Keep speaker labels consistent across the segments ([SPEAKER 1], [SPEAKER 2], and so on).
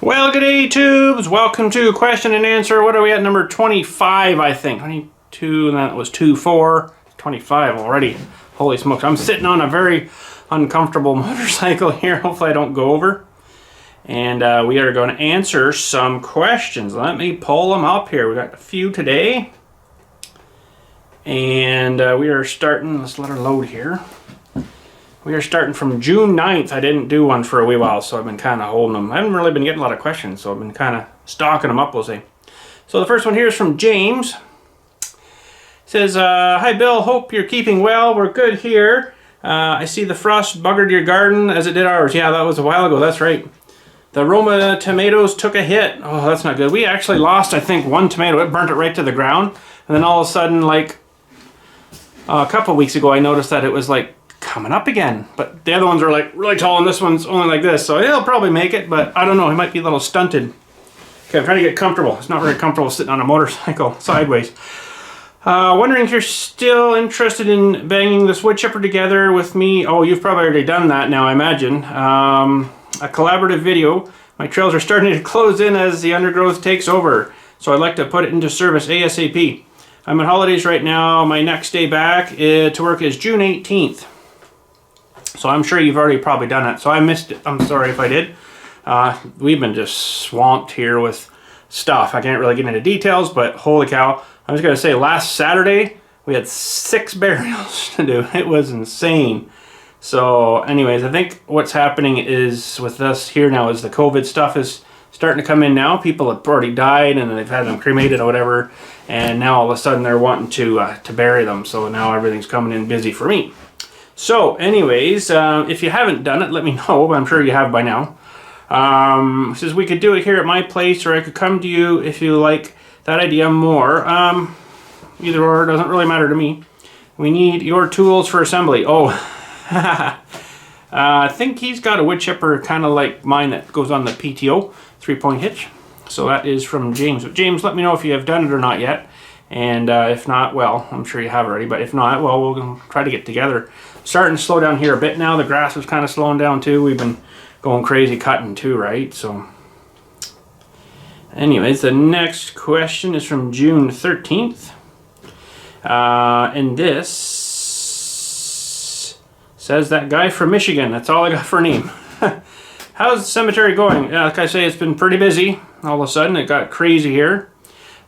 [SPEAKER 1] Well, good day, tubes. Welcome to question and answer. What are we at? Number 25, I think. 22, and that was 24. 25 already. Holy smokes. I'm sitting on a very uncomfortable motorcycle here. Hopefully I don't go over. And we are going to answer some questions. Let me pull them up here. We got a few today. And we are starting, let's let her load here. We are starting from June 9th. I didn't do one for a wee while, so I've been kind of holding them. I haven't really been getting a lot of questions, so I've been kind of stocking them up, we'll say. So the first one here is from James. It says, hi Bill, hope you're keeping well. We're good here. I see the frost buggered your garden as it did ours. Yeah, that was a while ago, that's right. The Roma tomatoes took a hit. Oh, that's not good. We actually lost, I think, one tomato. It burnt it right to the ground. And then all of a sudden, like, a couple weeks ago, I noticed that it was like coming up again, but the other ones are like really tall and this one's only like this, so it'll probably make it, but I don't know, it might be a little stunted. Okay, I'm trying to get comfortable. It's not very comfortable sitting on a motorcycle sideways. Wondering if you're still interested in banging this wood chipper together with me. Oh, you've probably already done that now, I imagine. A collaborative video. My trails are starting to close in as the undergrowth takes over, so I'd like to put it into service ASAP. I'm on holidays right now. My next day back to work is June 18th. So I'm sure you've already probably done it. So I missed it. I'm sorry if I did. We've been just swamped here with stuff. I can't really get into details, but holy cow. I was going to say last Saturday, we had 6 burials to do. It was insane. So anyways, I think what's happening is with us here now is the COVID stuff is starting to come in now. People have already died and they've had them cremated or whatever. And now all of a sudden they're wanting to bury them. So now everything's coming in busy for me. So anyways, if you haven't done it, let me know, but I'm sure you have by now. Says we could do it here at my place, or I could come to you if you like that idea more. Either or, doesn't really matter to me. We need your tools for assembly. Oh, I think he's got a wood chipper kind of like mine that goes on the PTO, 3-point hitch. So that is from James. But James, let me know if you have done it or not yet. And if not, well, I'm sure you have already, but if not, well, we'll try to get together. Starting to slow down here a bit now. The grass is kind of slowing down too. We've been going crazy cutting too, right? So anyways, the next question is from June 13th. And this says that guy from Michigan. That's all I got for a name. How's the cemetery going? Like I say, it's been pretty busy. All of a sudden, it got crazy here.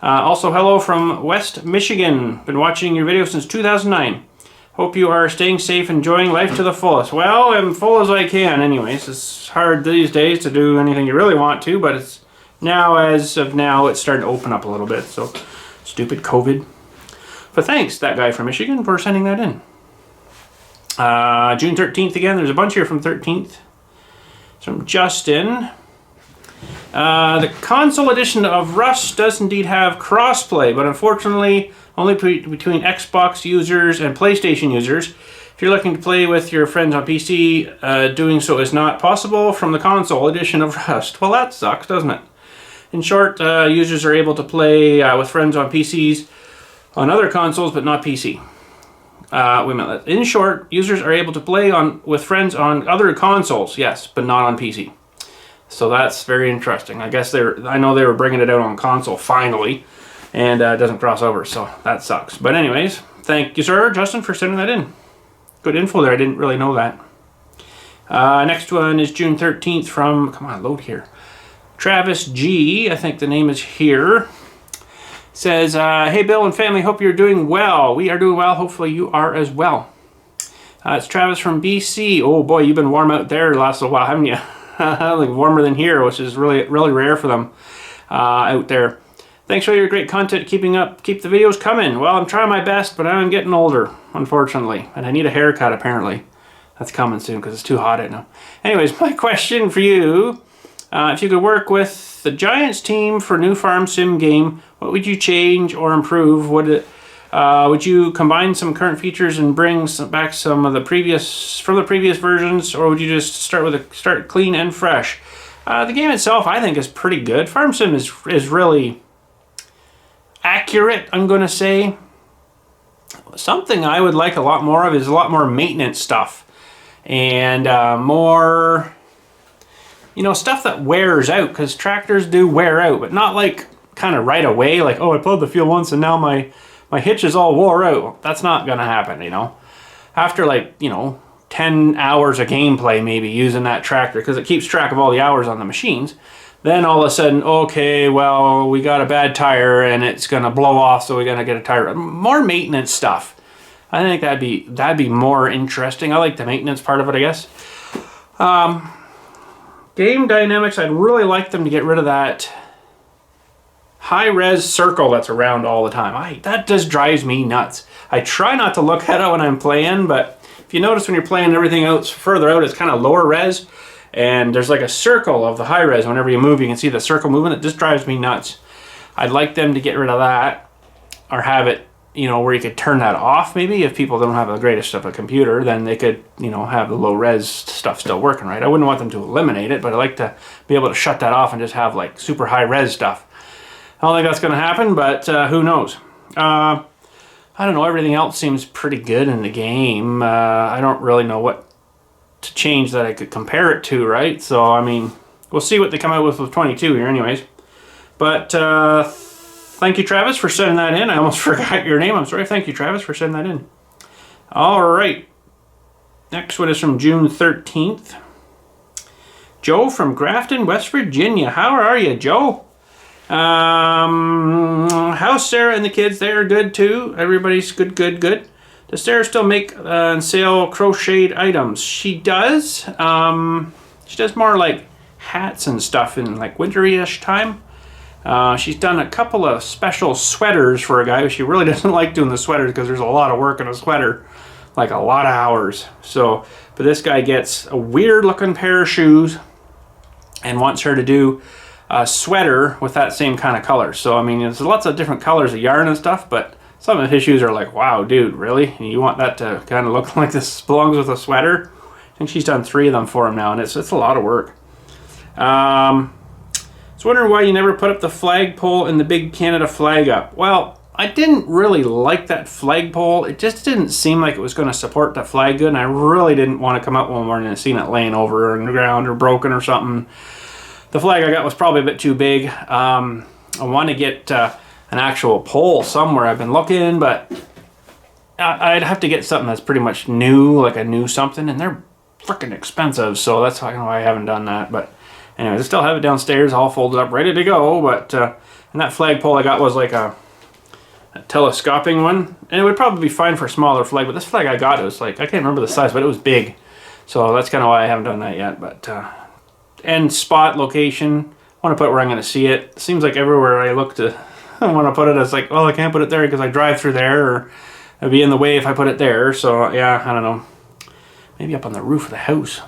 [SPEAKER 1] Also, hello from West Michigan. Been watching your videos since 2009. Hope you are staying safe, enjoying life to the fullest. Well, I'm full as I can anyways. It's hard these days to do anything you really want to, but it's now, as of now, it's starting to open up a little bit. So, stupid COVID. But thanks, that guy from Michigan, for sending that in. June 13th again. There's a bunch here from 13th. It's from Justin. The console edition of Rust does indeed have crossplay, but unfortunately only between Xbox users and PlayStation users. If you're looking to play with your friends on PC, doing so is not possible from the console edition of Rust. Well, that sucks, doesn't it? In short, users are able to play with friends on PCs on other consoles, but not PC. Wait a minute. In short, users are able to play with friends on other consoles, yes, but not on PC. So that's very interesting. I guess I know they were bringing it out on console finally, and it doesn't cross over, so that sucks. But anyways, thank you, sir, Justin, for sending that in. Good info there. I didn't really know that. Next one is June 13th from, come on, load here. Travis G, I think the name is here. Says, hey, Bill and family, hope you're doing well. We are doing well. Hopefully you are as well. It's Travis from BC. Oh, boy, you've been warm out there the last little while, haven't you? Like warmer than here, which is really rare for them out there. Thanks for your great content. Keep the videos coming. Well, I'm trying my best, but I'm getting older, unfortunately, and I need a haircut apparently. That's coming soon because it's too hot right now. Anyways, my question for you: if you could work with the Giants team for new farm sim game, what would you change or improve? Would you combine some current features and bring back some of the previous versions, or would you just start clean and fresh? The game itself, I think, is pretty good. Farm Sim is really accurate, I'm going to say. Something I would like a lot more of is a lot more maintenance stuff and more you know, stuff that wears out, because tractors do wear out, but not like kind of right away, like, oh, I plowed the field once and now my hitch is all wore out. That's not gonna happen, you know. After like, you know, 10 hours of gameplay maybe using that tractor, because it keeps track of all the hours on the machines, then all of a sudden, okay, well, we got a bad tire and it's gonna blow off, so we're gonna get a tire. More maintenance stuff. I think that'd be more interesting. I like the maintenance part of it, I guess. Game dynamics, I'd really like them to get rid of that high-res circle that's around all the time. That just drives me nuts. I try not to look at it when I'm playing, but if you notice when you're playing everything else further out, it's kind of lower res, and there's like a circle of the high-res. Whenever you move, you can see the circle moving. It just drives me nuts. I'd like them to get rid of that, or have it, you know, where you could turn that off maybe. If people don't have the greatest of a computer, then they could, you know, have the low res stuff still working, right? I wouldn't want them to eliminate it, but I'd like to be able to shut that off and just have like super high res stuff. I don't think that's going to happen, but who knows? I don't know, everything else seems pretty good in the game. I don't really know what to change that I could compare it to, right? So, I mean, we'll see what they come out with 22 here anyways. But thank you, Travis, for sending that in. I almost forgot your name. I'm sorry. Thank you, Travis, for sending that in. All right. Next one is from June 13th. Joe from Grafton, West Virginia. How are you, Joe? How's Sarah and the kids? They are good too. Everybody's good. Does Sarah still make and sell crocheted items? She does. She does more like hats and stuff in like winter-ish time. She's done a couple of special sweaters for a guy. She really doesn't like doing the sweaters because there's a lot of work in a sweater, like a lot of hours. So, but this guy gets a weird-looking pair of shoes and wants her to do a sweater with that same kind of color. So, I mean, there's lots of different colors of yarn and stuff, but some of his shoes are like, wow, dude, really? You want that to kind of look like this belongs with a sweater? I think she's done 3 of them for him now, and it's a lot of work. I was wondering why you never put up the flagpole and the big Canada flag up. Well, I didn't really like that flagpole. It just didn't seem like it was going to support the flag good, and I really didn't want to come out one morning and see it laying over on the ground or broken or something. The flag I got was probably a bit too big. I want to get an actual pole somewhere. I've been looking, but I'd have to get something that's pretty much new, like a new something, and they're freaking expensive, so that's why I haven't done that. But anyways, I still have it downstairs all folded up, ready to go. But and that flagpole I got was like a telescoping one, and it would probably be fine for a smaller flag, but this flag I got, it was like, I can't remember the size, but it was big. So that's kind of why I haven't done that yet. But and spot location, I want to put it where I'm going to see it. It seems like everywhere I look to I want to put it, it's like, well, I can't put it there because I drive through there, or it'd be in the way if I put it there. So yeah, I don't know, maybe up on the roof of the house.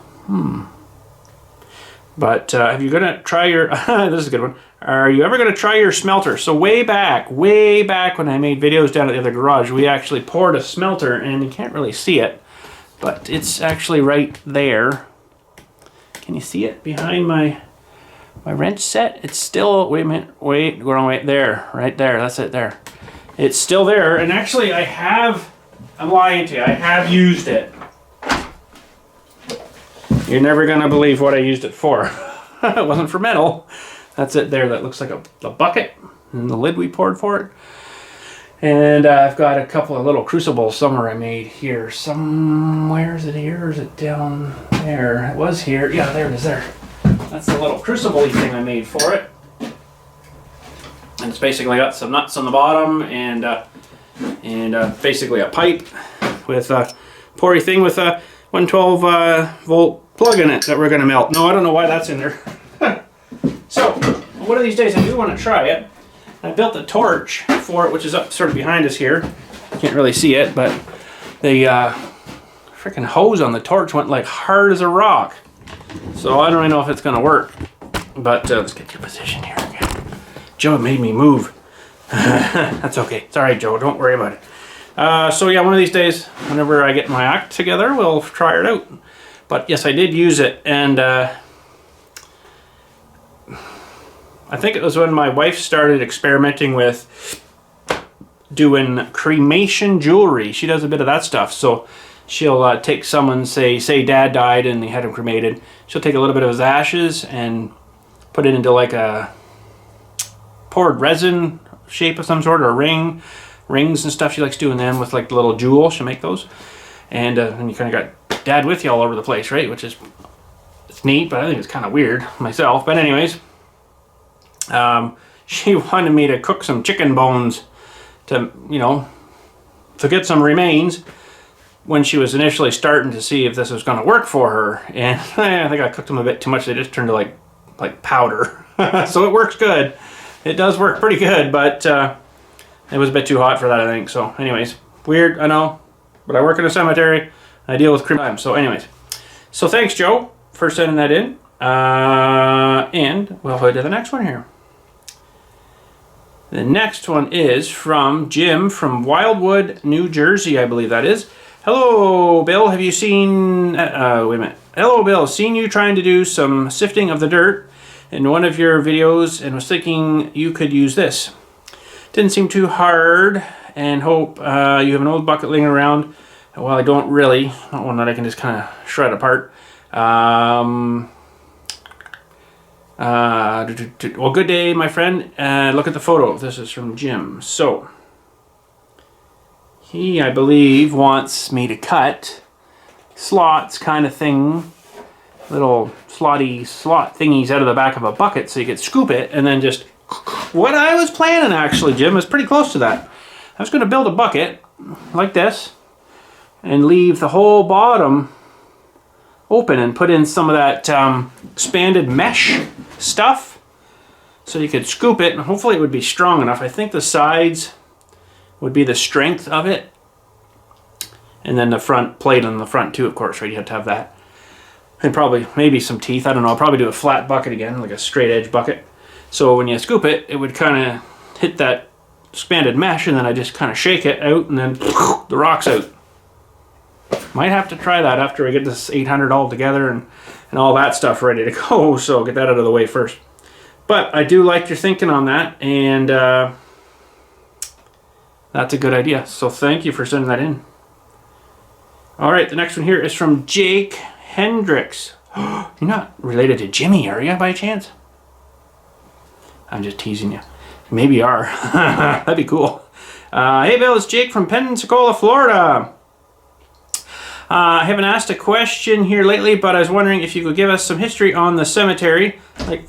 [SPEAKER 1] But if you're gonna try your this is a good one, are you ever gonna try your smelter? So way back when I made videos down at the other garage, we actually poured a smelter, and you can't really see it, but it's actually right there. Can you see it behind my wrench set? It's still, wait a minute, wait, go wrong way, there, right there, that's it there. It's still there, and actually I'm lying to you, I have used it. You're never gonna believe what I used it for. It wasn't for metal. That's it there, that looks like a bucket, and the lid we poured for it. And I've got a couple of little crucibles somewhere I made here. Somewhere, is it here or is it down there? It was here. Yeah, there it is there. That's the little crucible-y thing I made for it. And it's basically got some nuts on the bottom and basically a pipe with a pory thing with a 112 volt plug in it that we're going to melt. No, I don't know why that's in there. So, one of these days I do want to try it. I built a torch for it, which is up sort of behind us here. Can't really see it, but the freaking hose on the torch went like hard as a rock. So I don't really know if it's going to work. But let's get your position here again. Joe made me move. That's okay. It's all right, Joe. Don't worry about it. So yeah, one of these days, whenever I get my act together, we'll try it out. But yes, I did use it, and I think it was when my wife started experimenting with doing cremation jewelry. She does a bit of that stuff. So she'll take someone, say dad died and they had him cremated. She'll take a little bit of his ashes and put it into like a poured resin shape of some sort, or a rings and stuff. She likes doing them with like the little jewel. She'll make those. And you kind of got dad with you all over the place, right? Which is, it's neat, but I think it's kind of weird myself. But anyways, she wanted me to cook some chicken bones to, you know, to get some remains when she was initially starting to see if this was going to work for her. And I think I cooked them a bit too much. They just turned to like powder. So it works good. It does work pretty good, but it was a bit too hot for that, I think. So anyways, weird, I know, but I work in a cemetery. I deal with cremation. So anyways, so thanks, Joe, for sending that in. And we'll head to the next one here. The next one is from Jim from Wildwood, New Jersey, I believe that is. Hello, Bill. Have you seen... wait a minute. Hello, Bill. Seen you trying to do some sifting of the dirt in one of your videos and was thinking you could use this. Didn't seem too hard, and hope you have an old bucket laying around. Well, I don't really. Not one that I can just kind of shred apart. Well, good day, my friend. Look at the photo. This is from Jim. So, he, I believe, wants me to cut slots kind of thing. Little slot thingies out of the back of a bucket so you could scoop it and then just... What I was planning, actually, Jim, is pretty close to that. I was going to build a bucket like this and leave the whole bottom open and put in some of that expanded mesh stuff so you could scoop it, and hopefully it would be strong enough. I think the sides would be the strength of it, and then the front plate on the front too, of course, right? You have to have that, and probably maybe some teeth. I don't know. I'll probably do a flat bucket again, like a straight edge bucket, so when you scoop it, it would kind of hit that expanded mesh, and then I just kind of shake it out, and then the rock's out. Might have to try that after I get this 800 all together and all that stuff ready to go, so get that out of the way first. But I do like your thinking on that, and that's a good idea. So thank you for sending that in. Alright, the next one here is from Jake Hendricks. You're not related to Jimmy, are you, by chance? I'm just teasing you. Maybe you are. That'd be cool. Hey Bill, it's Jake from Pensacola, Florida. I haven't asked a question here lately, but I was wondering if you could give us some history on the cemetery. Like,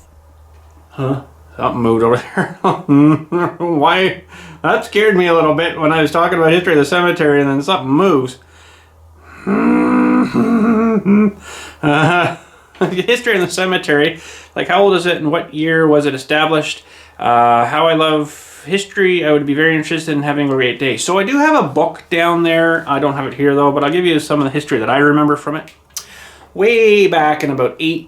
[SPEAKER 1] huh? Something moved over there. Why? That scared me a little bit when I was talking about history of the cemetery, and then something moves. History of the cemetery. Like, how old is it and what year was it established? How I love history. I would be very interested in having a great day. So I do have a book down there. I don't have it here though, but I'll give you some of the history that I remember from it. Way back in about it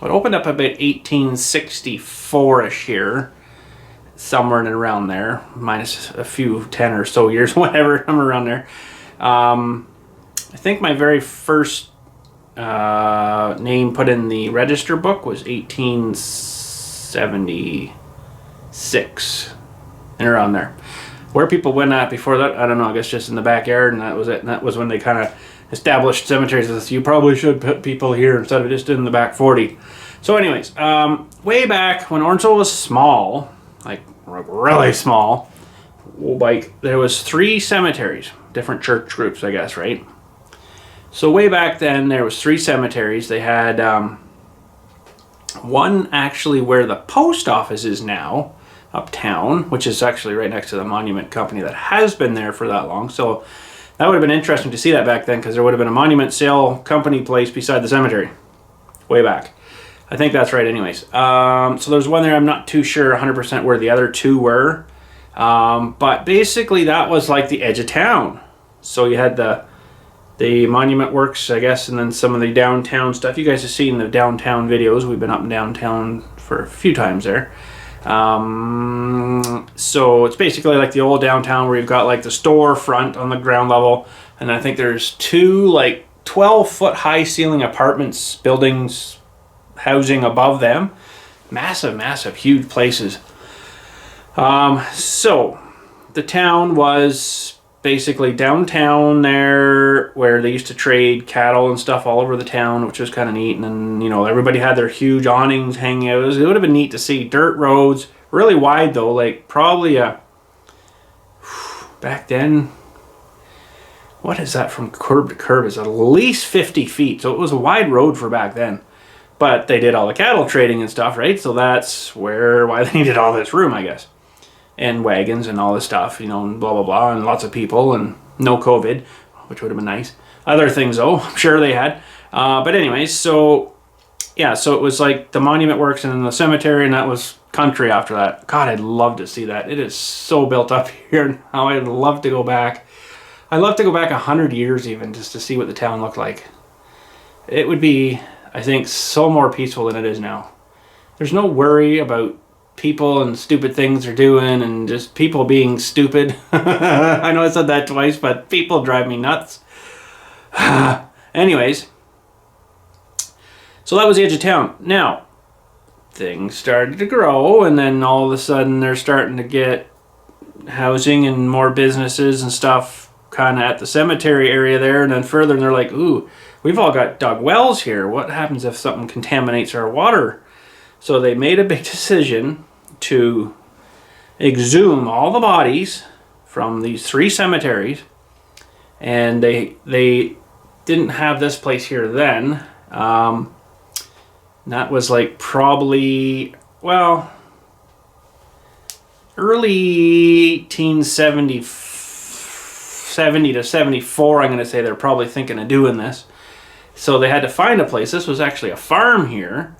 [SPEAKER 1] opened up about 1864-ish here. Somewhere and around there. Minus a few 10 or so years, whatever, I'm around there. I think my very first name put in the register book was 1876 and around there. Where people went at before that, I don't know. I guess just in the backyard, and that was it. And that was when they kind of established cemeteries as you probably should put people here instead of just in the back 40. So anyways, way back when Orangeville was small, like really small, like there was 3 cemeteries, different church groups, I guess, right? So way back then there was 3 cemeteries. They had one actually where the post office is now, uptown, which is actually right next to the monument company that has been there for that long. So that would have been interesting to see that back then, because there would have been a monument sale company place beside the cemetery way back. I think that's right anyways. So there's one there. I'm not too sure 100% where the other 2 were. But basically that was like the edge of town. So you had the monument works, I guess, and then some of the downtown stuff. You guys have seen the downtown videos. We've been up and downtown for a few times there. So it's basically like the old downtown where you've got like the storefront on the ground level, and I think there's 2 like 12-foot high ceiling apartments buildings housing above them. Massive, huge places. So the town was basically downtown there, where they used to trade cattle and stuff all over the town, which was kind of neat. And then, you know, everybody had their huge awnings hanging out. It would have been neat to see. Dirt roads, really wide though, like probably back then, what is that from curb to curb? It's at least 50 feet. So it was a wide road for back then. But they did all the cattle trading and stuff, right? So that's why they needed all this room, I guess. And wagons and all this stuff, you know, and blah, blah, blah, and lots of people and no COVID, which would have been nice. Other things, though, I'm sure they had. But anyways, so, yeah, so it was like the monument works and then the cemetery, and that was country after that. God, I'd love to see that. It is so built up here now. I'd love to go back. I'd love to go back 100 years even, just to see what the town looked like. It would be, I think, so more peaceful than it is now. There's no worry about people and stupid things they're doing and just people being stupid. I know I said that twice, but people drive me nuts. Anyways, so that was the edge of town. Now, things started to grow, and then all of a sudden they're starting to get housing and more businesses and stuff kind of at the cemetery area there, and then further, and they're like, ooh, we've all got dug wells here. What happens if something contaminates our water? So they made a big decision to exhume all the bodies from these 3 cemeteries, and they didn't have this place here then. That was like probably, well, early 1870 to 74, I'm going to say they're probably thinking of doing this. So they had to find a place. This was actually a farm here,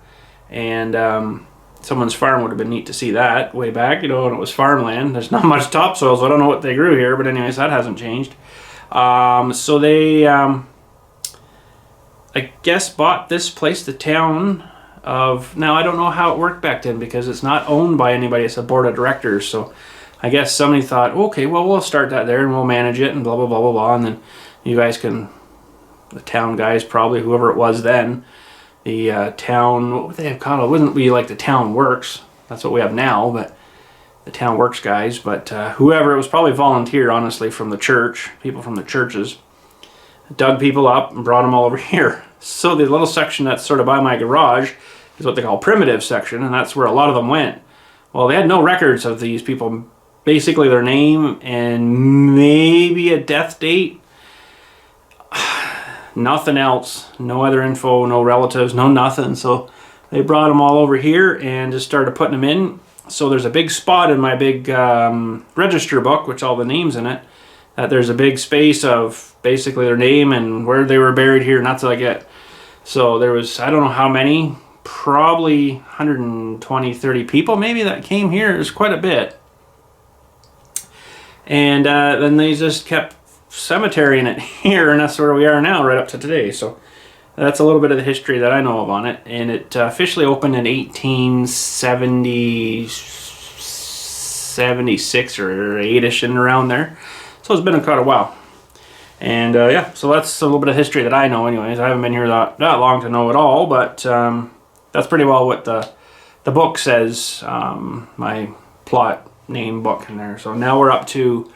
[SPEAKER 1] and someone's farm would have been neat to see that way back, you know, and it was farmland. There's not much topsoil, so I don't know what they grew here, but anyways, that hasn't changed. So they, I guess, bought this place, the town of, now I don't know how it worked back then because it's not owned by anybody, it's a board of directors, so I guess somebody thought, okay, well, we'll start that there and we'll manage it and blah, blah, blah, blah, blah, and then you guys can, the town guys, probably whoever it was then, the town, what would they have called it? It wouldn't be like the town works. That's what we have now, but the town works guys. But whoever, it was probably volunteer, honestly, from the church, people from the churches, dug people up and brought them all over here. So the little section that's sort of by my garage is what they call primitive section, and that's where a lot of them went. Well, they had no records of these people, basically their name and maybe a death date. Nothing else, no other info, no relatives, no nothing. So they brought them all over here and just started putting them in. So there's a big spot in my big register book, which all the names in it, that there's a big space of basically their name and where they were buried here, and that's what I get. So there was, I don't know how many, probably 120, 30 people maybe that came here. It was quite a bit. And then they just kept cemetery in it here, and that's where we are now, right up to today. So that's a little bit of the history that I know of on it, and it officially opened in 1876 or 8ish and around there. So it's been quite a while. And yeah, so that's a little bit of history that I know anyways. I haven't been here that long to know it all, but that's pretty well what the book says, my plot name book in there. So now we're up to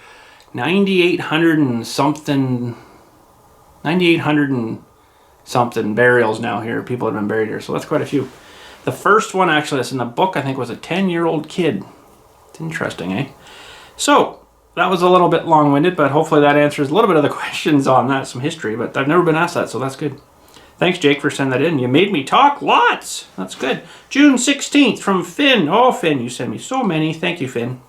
[SPEAKER 1] 9,800 and something burials now here. People have been buried here, so that's quite a few. The first one actually that's in the book, I think, was a 10-year-old kid. It's interesting, eh? So that was a little bit long-winded, but hopefully that answers a little bit of the questions on that, some history, but I've never been asked that, so that's good. Thanks, Jake, for sending that in. You made me talk lots. That's good. June 16th from Finn. Oh, Finn, you sent me so many. Thank you, Finn.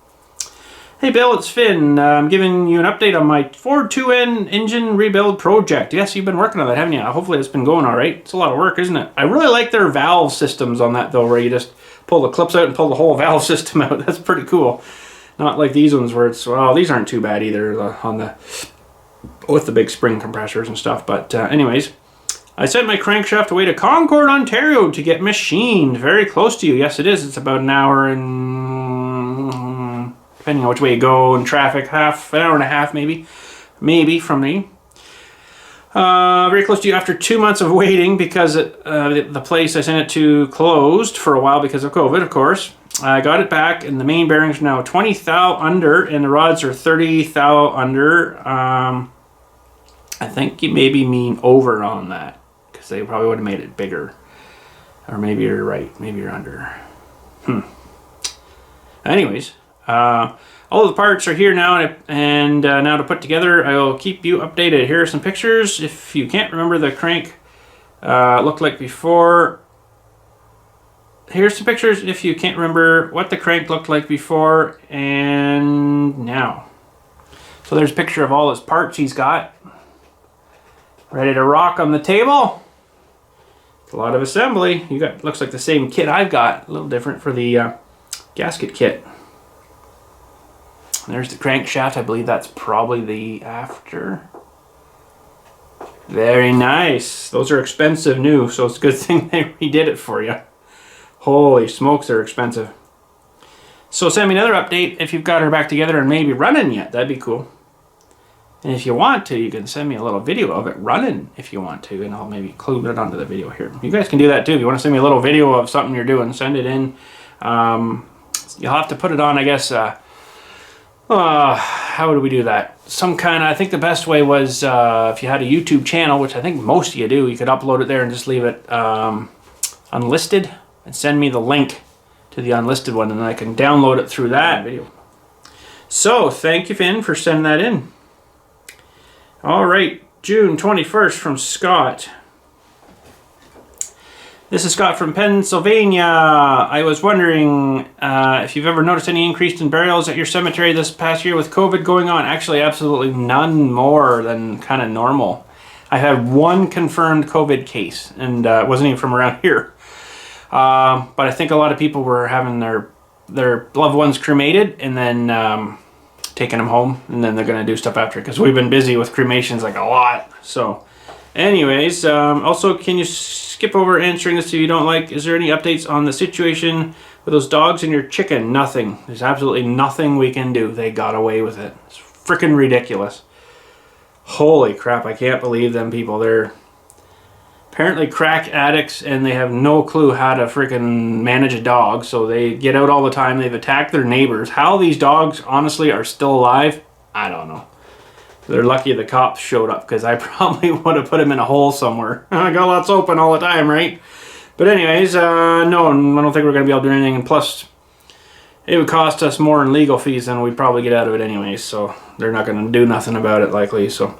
[SPEAKER 1] Hey Bill, it's Finn. I'm giving you an update on my Ford 2N engine rebuild project. Yes, you've been working on that, haven't you? Hopefully it's been going all right. It's a lot of work, isn't it? I really like their valve systems on that, though, where you just pull the clips out and pull the whole valve system out. That's pretty cool. Not like these ones where it's, well, these aren't too bad either on the with the big spring compressors and stuff. But anyways, I sent my crankshaft away to Concord, Ontario to get machined. Very close to you. Yes, it is. It's about an hour and, depending on which way you go in traffic, an hour and a half maybe from me. Very close to you after 2 months of waiting because the place I sent it to closed for a while because of COVID, of course. I got it back, and the main bearings are now 20 thou under, and the rods are 30 thou under. I think you maybe mean over on that, because they probably would have made it bigger. Or maybe you're right, maybe you're under. Anyways, all of the parts are here now, and now to put together, I will keep you updated. Here are some pictures. If you can't remember the crank looked like before, here's some pictures if you can't remember what the crank looked like before and now. So there's a picture of all his parts he's got. Ready to rock on the table. It's a lot of assembly. You got, looks like the same kit I've got, a little different for the gasket kit. There's the crankshaft. I believe that's probably the after. Very nice. Those are expensive new, so it's a good thing they redid it for you. Holy smokes, they're expensive. So send me another update if you've got her back together and maybe running yet. That'd be cool. And if you want to, you can send me a little video of it running if you want to, and I'll maybe include it onto the video here. You guys can do that too. If you want to send me a little video of something you're doing, send it in. You'll have to put it on, I guess, how would we do that? Some kind of, I think the best way was if you had a YouTube channel, which I think most of you do, you could upload it there and just leave it unlisted and send me the link to the unlisted one, and I can download it through that video. So, thank you, Finn, for sending that in. All right, June 21st from Scott. This is Scott from Pennsylvania. I was wondering if you've ever noticed any increase in burials at your cemetery this past year with COVID going on. Actually, absolutely none more than kind of normal. I had one confirmed COVID case, and it wasn't even from around here. But I think a lot of people were having their loved ones cremated and then taking them home, and then they're going to do stuff after, because we've been busy with cremations like a lot. So anyways, also, can you skip over answering this if you don't like? Is there any updates on the situation with those dogs and your chicken? Nothing. There's absolutely nothing we can do. They got away with it. It's freaking ridiculous. Holy crap, I can't believe them people. They're apparently crack addicts, and they have no clue how to freaking manage a dog, so they get out all the time. They've attacked their neighbors. How these dogs honestly are still alive, I don't know. They're lucky the cops showed up, because I probably would have put him in a hole somewhere. I got lots open all the time, right? But anyways, no, I don't think we're going to be able to do anything, and plus it would cost us more in legal fees than we'd probably get out of it anyways, so they're not going to do nothing about it likely. So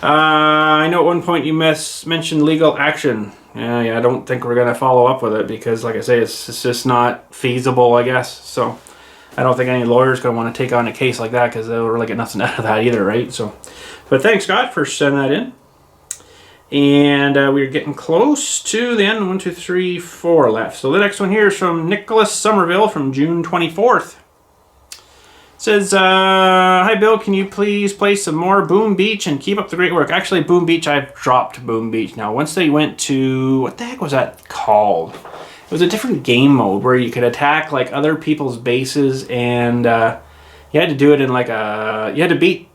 [SPEAKER 1] I know at one point you mentioned legal action. Yeah, I don't think we're going to follow up with it, because like I say, it's just not feasible, I guess. So I don't think any lawyer's going to want to take on a case like that, because they'll really get nothing out of that either, right? So, but thanks, Scott, for sending that in. And we're getting close to the end. 1, 2, 3, 4 left. So the next one here is from Nicholas Somerville from June 24th. It says, hi Bill, can you please play some more Boom Beach and keep up the great work? Actually, Boom Beach, I've dropped Boom Beach now. Once they went to, what the heck was that called? It was a different game mode where you could attack like other people's bases, and you had to do it in like a, you had to beat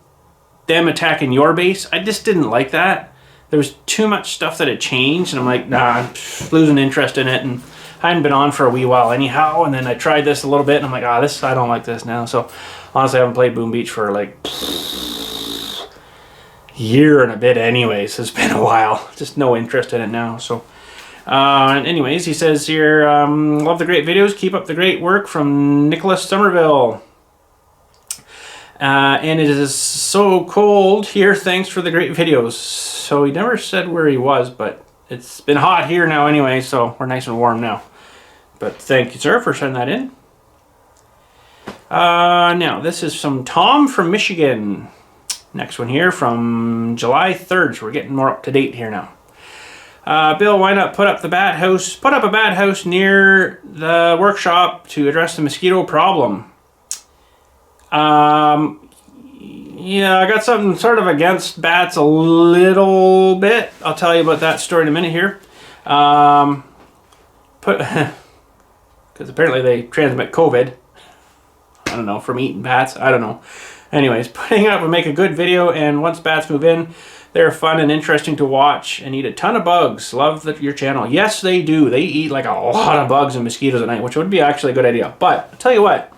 [SPEAKER 1] them attacking your base. I just didn't like that. There was too much stuff that had changed, and I'm like, nah, I'm losing interest in it, and I hadn't been on for a wee while anyhow, and then I tried this a little bit, and I'm like, this, I don't like this now. So honestly, I haven't played Boom Beach for like a year and a bit anyways. It's been a while. Just no interest in it now. So and anyways, he says here, love the great videos, keep up the great work, from Nicholas Somerville. And it is so cold here, thanks for the great videos. So he never said where he was, but it's been hot here now anyway, so we're nice and warm now. But thank you, sir, for sending that in. Now, this is from Tom from Michigan. Next one here from July 3rd, so we're getting more up to date here now. Bill, why not put up a bat house near the workshop to address the mosquito problem? Yeah, I got something sort of against bats a little bit. I'll tell you about that story in a minute here. Because apparently they transmit COVID. I don't know, from eating bats. I don't know. Anyways, putting up would make a good video, and once bats move in, They're fun and interesting to watch and eat a ton of bugs. Love your channel. Yes, they do. They eat like a lot of bugs and mosquitoes at night, which would be actually a good idea. But I'll tell you what,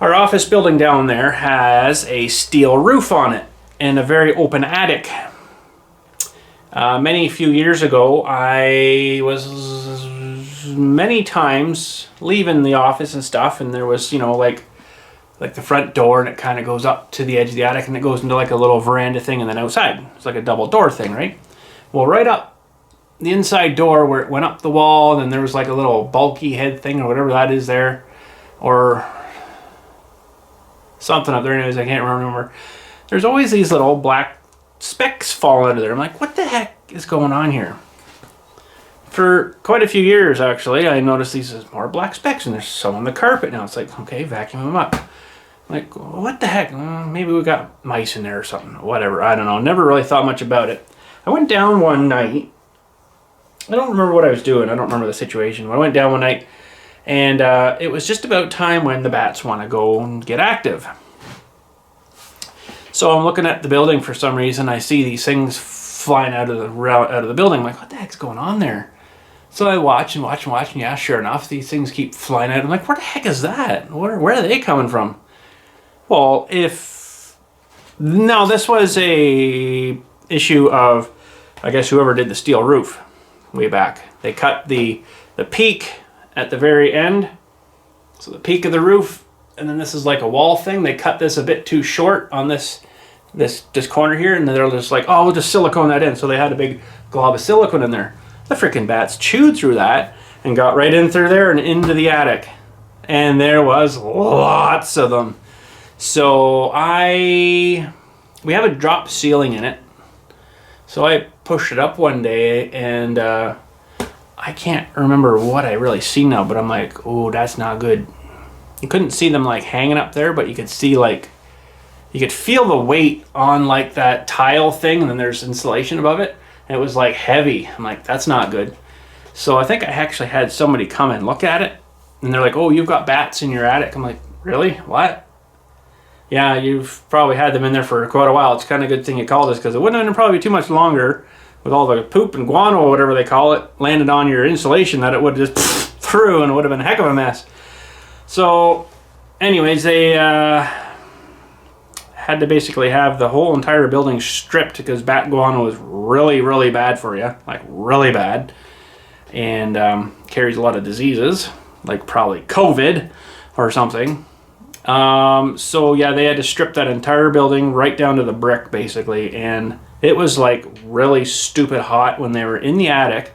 [SPEAKER 1] our office building down there has a steel roof on it and a very open attic. Many few years ago, I was many times leaving the office and stuff, and there was, you know, like the front door, and it kind of goes up to the edge of the attic, and it goes into like a little veranda thing, and then outside it's like a double door thing, right? Well, right up the inside door where it went up the wall, and then there was like a little bulky head thing or whatever that is there, or something up there. Anyways, I can't remember. There's always these little black specks fall out of there. I'm like, what the heck is going on here? For quite a few years, actually, I noticed these more black specks, and there's some on the carpet now. It's like, okay, vacuum them up. Like, what the heck? Maybe we got mice in there or something. Whatever, I don't know. Never really thought much about it. I went down one night. I don't remember what I was doing. I don't remember the situation. I went down one night, and it was just about time when the bats want to go and get active. So I'm looking at the building for some reason. I see these things flying out of the building. I'm like, what the heck's going on there? So I watch and watch and watch, and yeah, sure enough, these things keep flying out. I'm like, where the heck is that? Where are they coming from? Well, no, this was a issue of, I guess, whoever did the steel roof way back. They cut the peak at the very end, so the peak of the roof, and then this is like a wall thing. They cut this a bit too short on this corner here, and then they're just like, oh, we'll just silicone that in. So they had a big glob of silicone in there. The freaking bats chewed through that and got right in through there and into the attic. And there was lots of them. So we have a drop ceiling in it. So I pushed it up one day, and I can't remember what I really see now, but I'm like, oh, that's not good. You couldn't see them like hanging up there, but you could see like, you could feel the weight on like that tile thing, and then there's insulation above it. And it was like heavy. I'm like, that's not good. So I think I actually had somebody come and look at it, and they're like, oh, you've got bats in your attic. I'm like, really? What? Yeah, you've probably had them in there for quite a while. It's kind of a good thing you called us, because it wouldn't have probably be too much longer with all the poop and guano or whatever they call it landed on your insulation that it would just through, and it would have been a heck of a mess. So anyways, they had to basically have the whole entire building stripped because bat guano is really, really bad for you, like really bad, and carries a lot of diseases, like probably COVID or something. So yeah, they had to strip that entire building right down to the brick basically, and it was like really stupid hot when they were in the attic.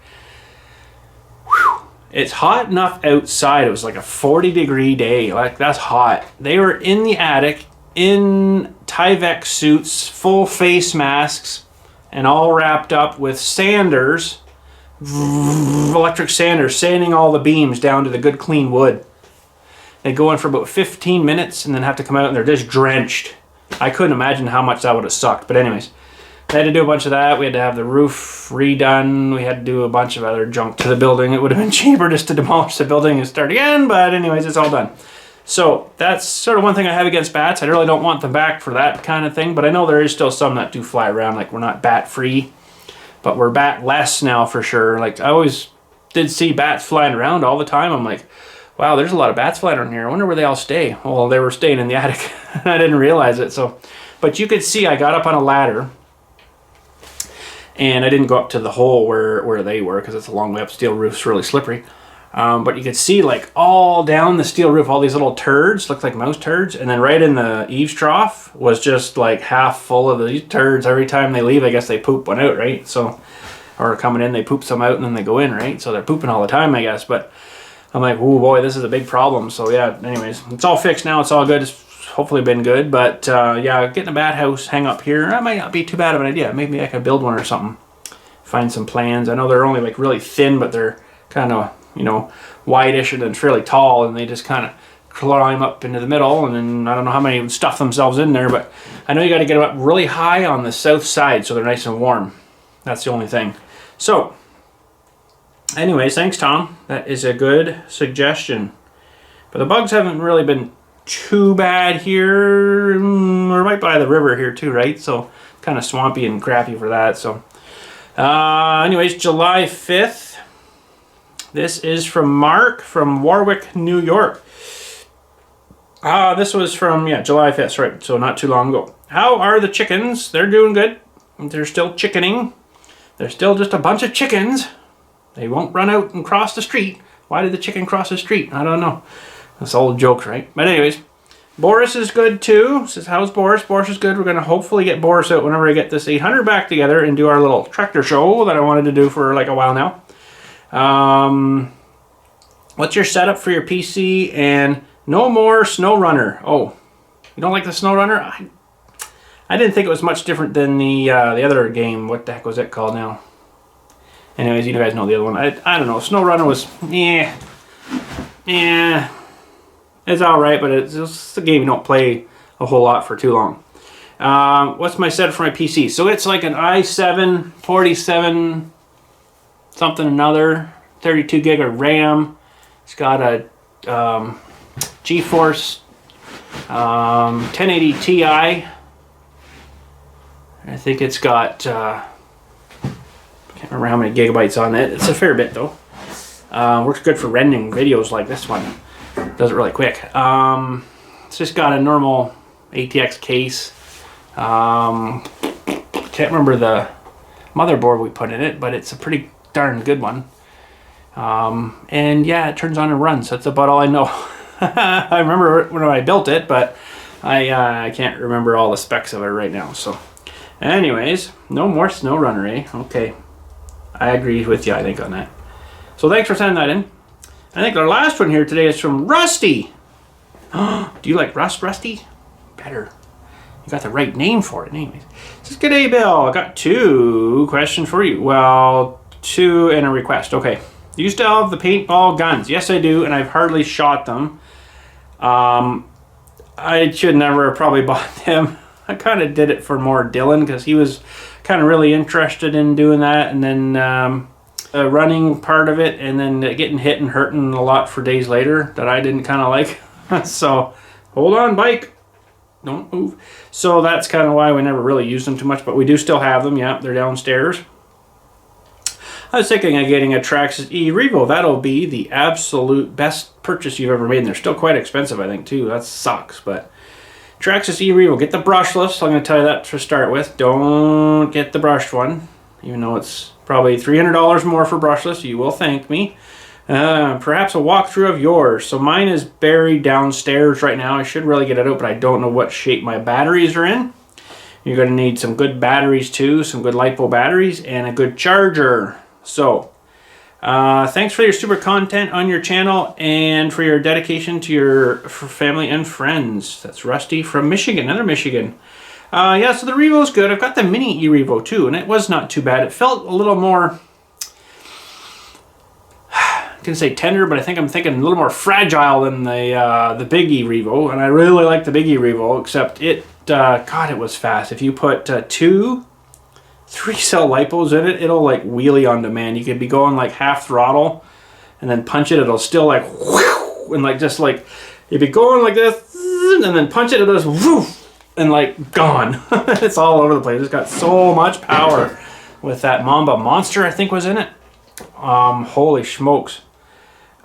[SPEAKER 1] Whew. It's hot enough outside. It was like a 40-degree day. Like, that's hot. They were in the attic in Tyvek suits, full face masks, and all wrapped up with sanders, electric sanders, sanding all the beams down to the good clean wood. They go in for about 15 minutes and then have to come out, and they're just drenched. I couldn't imagine how much that would have sucked. But anyways, they had to do a bunch of that. We had to have the roof redone. We had to do a bunch of other junk to the building. It would have been cheaper just to demolish the building and start again. But anyways, it's all done. So that's sort of one thing I have against bats. I really don't want them back for that kind of thing. But I know there is still some that do fly around. Like, we're not bat free, but we're bat less now for sure. Like, I always did see bats flying around all the time. I'm like, wow, there's a lot of bats flying around here. I wonder where they all stay. Well, they were staying in the attic. I didn't realize it. So, but you could see I got up on a ladder, and I didn't go up to the hole where they were, because it's a long way up. Steel roof's really slippery. But you could see like all down the steel roof, all these little turds, looked like mouse turds. And then right in the eaves trough was just like half full of these turds. Every time they leave, I guess they poop one out, right? So, or coming in, they poop some out and then they go in, right? So they're pooping all the time, I guess. But I'm like, oh boy, this is a big problem. So yeah, anyways, it's all fixed now. It's all good. It's hopefully been good. But yeah, getting a bat house hang up here, that might not be too bad of an idea. Maybe I could build one or something. Find some plans. I know they're only like really thin, but they're kind of, you know, wide-ish and then fairly tall, and they just kind of climb up into the middle, and then I don't know how many would stuff themselves in there, but I know you got to get them up really high on the south side so they're nice and warm. That's the only thing. So anyways, thanks, Tom. That is a good suggestion. But the bugs haven't really been too bad here. We're right by the river here too, right? So kind kind of swampy and crappy for that. So anyways, July 5th. This is from Mark from Warwick, New York. This was from, yeah, July 5th, right, so not too long ago. How are the chickens? They're doing good. They're still chickening. They're still just a bunch of chickens. They won't run out and cross the street. Why did the chicken cross the street? I don't know. That's old jokes, right? But anyways, Boris is good too. Says, how's Boris? Boris is good. We're going to hopefully get Boris out whenever I get this 800 back together and do our little tractor show that I wanted to do for like a while now. What's your setup for your PC? And no more SnowRunner. Oh, you don't like the SnowRunner? I didn't think it was much different than the other game. What the heck was it called now? Anyways, you guys know the other one. I don't know. SnowRunner was, yeah. It's alright, but it's just a game you don't play a whole lot for too long. What's my setup for my PC? So it's like an i7 47 something another, 32 gig of RAM. It's got a GeForce 1080 Ti. I think it's got, can't remember how many gigabytes on it. It's a fair bit though. Works good for rendering videos like this one. Does it really quick. It's just got a normal ATX case. Can't remember the motherboard we put in it, but it's a pretty darn good one. And yeah, it turns on and runs. That's about all I know. I remember when I built it, but I can't remember all the specs of it right now. So anyways, no more SnowRunner, eh? Okay. I agree with you, I think, on that. So thanks for sending that in. I think our last one here today is from Rusty. Do you like Rusty? Better. You got the right name for it, anyways. It says, good day, Bill. I got 2 questions for you. Well, 2 and a request. Okay. Do you still have the paintball guns? Yes, I do, and I've hardly shot them. I should never have probably bought them. I kind of did it for more Dylan because he was kind of really interested in doing that, and then running part of it, and then getting hit and hurting a lot for days later that I didn't kind of like. So, hold on, bike. Don't move. So that's kind of why we never really used them too much, but we do still have them. Yeah, they're downstairs. I was thinking of getting a Traxxas E-Revo. That'll be the absolute best purchase you've ever made, and they're still quite expensive, I think, too. That sucks, but Traxxas E-Revo. Get the brushless. I'm going to tell you that to start with. Don't get the brushed one, even though it's probably $300 more for brushless. You will thank me. Perhaps a walkthrough of yours. So mine is buried downstairs right now. I should really get it out, but I don't know what shape my batteries are in. You're going to need some good batteries too, some good LiPo batteries, and a good charger. So, thanks for your super content on your channel and for your dedication to your family and friends. That's Rusty from Michigan, another Michigan. Yeah, so the Revo's good. I've got the mini E-Revo too, and it was not too bad. It felt a little more, I didn't say tender, but I'm thinking a little more fragile than the big E-Revo, and I really like the big E-Revo, except it, God, it was fast. If you put 2 3-cell LiPos in it, it'll like wheelie on demand. You could be going like half throttle and then punch it, it'll still like whoosh, and like just like you'd be going like this and then punch it, it'll just whoosh, and like gone. It's all over the place. It's got so much power with that Mamba Monster, I think, was in it. Holy smokes.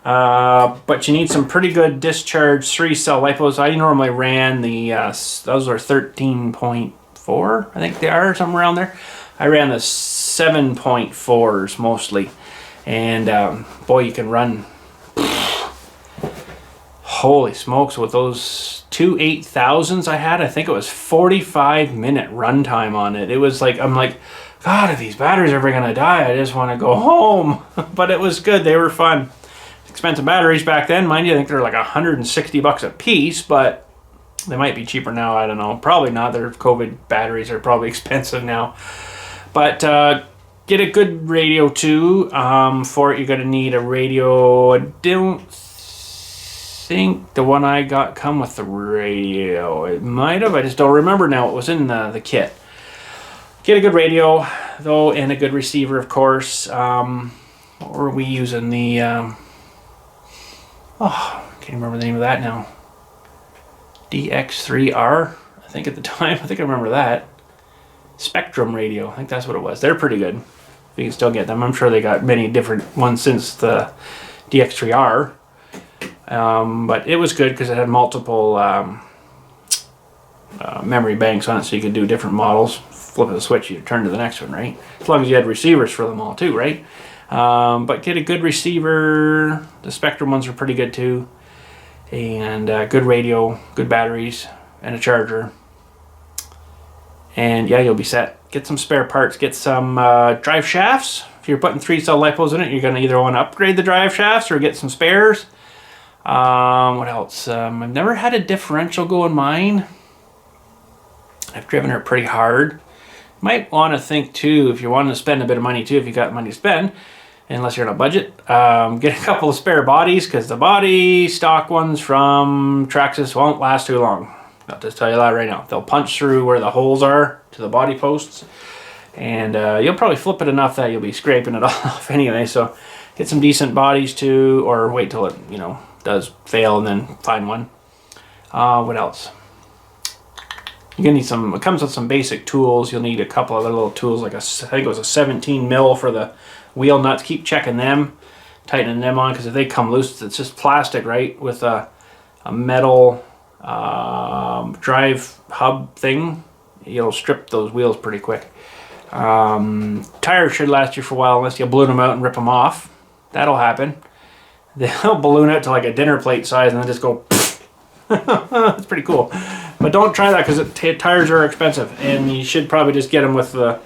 [SPEAKER 1] But you need some pretty good discharge 3-cell LiPos. I normally ran the those are 13.4, I think they are, somewhere around there. I ran the 7.4s mostly, and boy, you can run. Holy smokes, with those 2 8000s I had, I think it was 45-minute runtime on it. It was like, I'm like, God, if these batteries are ever gonna die, I just want to go home. But it was good. They were fun. Expensive batteries back then, mind you. I think they're like $160 a piece, but they might be cheaper now. I don't know. Probably not. Their COVID batteries are probably expensive now. But get a good radio too. For it, you're gonna need a radio. I don't think the one I got come with the radio. It might have. I just don't remember now. It was in the kit. Get a good radio though, and a good receiver, of course. What were we using? The I can't remember the name of that now. DX3R, I think at the time. I think I remember that. Spectrum radio. I think that's what it was. They're pretty good. If you can still get them. I'm sure they got many different ones since the DX3R. But it was good because it had multiple memory banks on it, so you could do different models. Flip the switch, you turn to the next one, right? As long as you had receivers for them all too, right? But get a good receiver. The Spectrum ones are pretty good too. And good radio, good batteries, and a charger. And yeah, you'll be set. Get some spare parts. Get some drive shafts. If you're putting 3-cell LiPos in it, you're going to either want to upgrade the drive shafts or get some spares. What else? I've never had a differential go in mine. I've driven her pretty hard. Might want to think too, if you want to spend a bit of money too, if you got money to spend, unless you're on a budget, get a couple of spare bodies, because the body stock ones from Traxxas won't last too long. I'll just tell you that right now. They'll punch through where the holes are to the body posts, and you'll probably flip it enough that you'll be scraping it off anyway. So get some decent bodies too, or wait till it, you know, does fail and then find one. What else? You're gonna need some. It comes with some basic tools. You'll need a couple of little tools, like I think it was a 17 mil for the wheel nuts. Keep checking them, tightening them on, because if they come loose, it's just plastic, right? With a metal drive hub thing, you'll strip those wheels pretty quick. Tires should last you for a while, unless you balloon them out and rip them off. That'll happen. They'll balloon out to like a dinner plate size and then just go. It's pretty cool. But don't try that, because tires are expensive, and you should probably just get them with the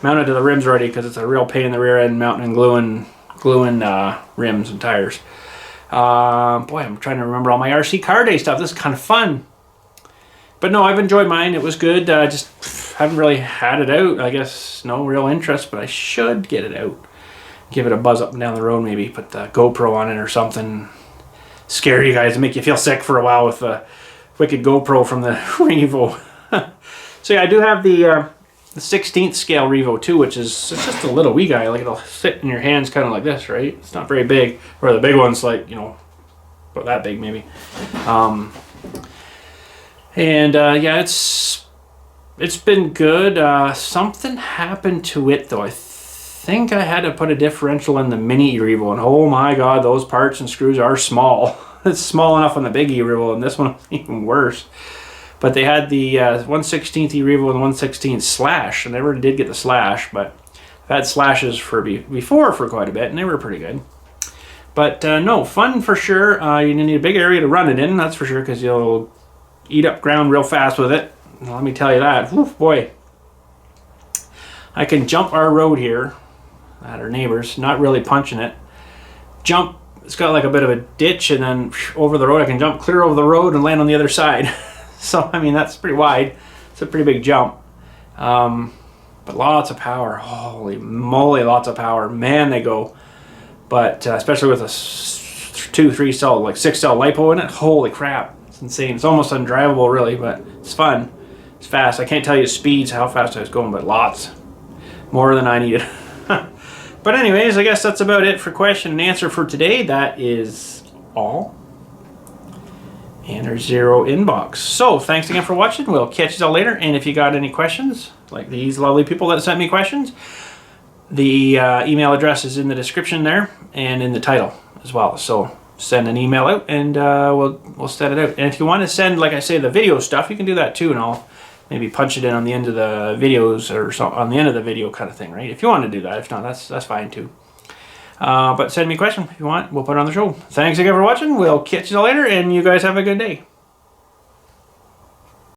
[SPEAKER 1] mounted to the rims already, because it's a real pain in the rear end mounting and gluing rims and tires. Boy, I'm trying to remember all my RC car day stuff. This is kind of fun. But no, I've enjoyed mine. It was good. Just haven't really had it out. I guess no real interest, but I should get it out. Give it a buzz up and down the road, maybe put the GoPro on it or something. Scare you guys and make you feel sick for a while with the wicked GoPro from the Revo. So yeah, I do have the 16th scale Revo too, which is, it's just a little wee guy. Like, it'll fit in your hands kind of like this, right? It's not very big. Or the big one's like, you know, about that big maybe. Yeah, it's been good. Something happened to it though. I think I had to put a differential in the mini Revo, and oh my god, those parts and screws are small. It's small enough on the big Revo, and this one was even worse. But they had the 1/16 Revo and 1/16 slash, and I never did get the slash, but I've had slashes before for quite a bit, and they were pretty good. But no, fun for sure. You need a big area to run it in, that's for sure, because you'll eat up ground real fast with it. Let me tell you that. Oof, boy. I can jump our road here at our neighbors, not really punching it. Jump, it's got like a bit of a ditch, and then over the road I can jump clear over the road and land on the other side. So I mean, that's pretty wide. It's a pretty big jump, but lots of power. Holy moly, lots of power. Man, they go. But especially with a 2-3 cell, like 6-cell LiPo in it, holy crap, it's insane. It's almost undrivable really, but it's fun. It's fast. I can't tell you speeds, how fast I was going, but lots more than I needed. But anyways, I guess that's about it for question and answer for today. That is all. And there's 0 inbox. So thanks again for watching. We'll catch you all later. And if you got any questions, like these lovely people that sent me questions, the email address is in the description there and in the title as well. So send an email out, and we'll set it out. And if you want to send, like I say, the video stuff, you can do that too, and I'll maybe punch it in on the end of the videos, or on the end of the video kind of thing, right? If you want to do that. If not, that's fine too. But send me a question if you want. We'll put it on the show. Thanks again for watching. We'll catch you all later, and you guys have a good day.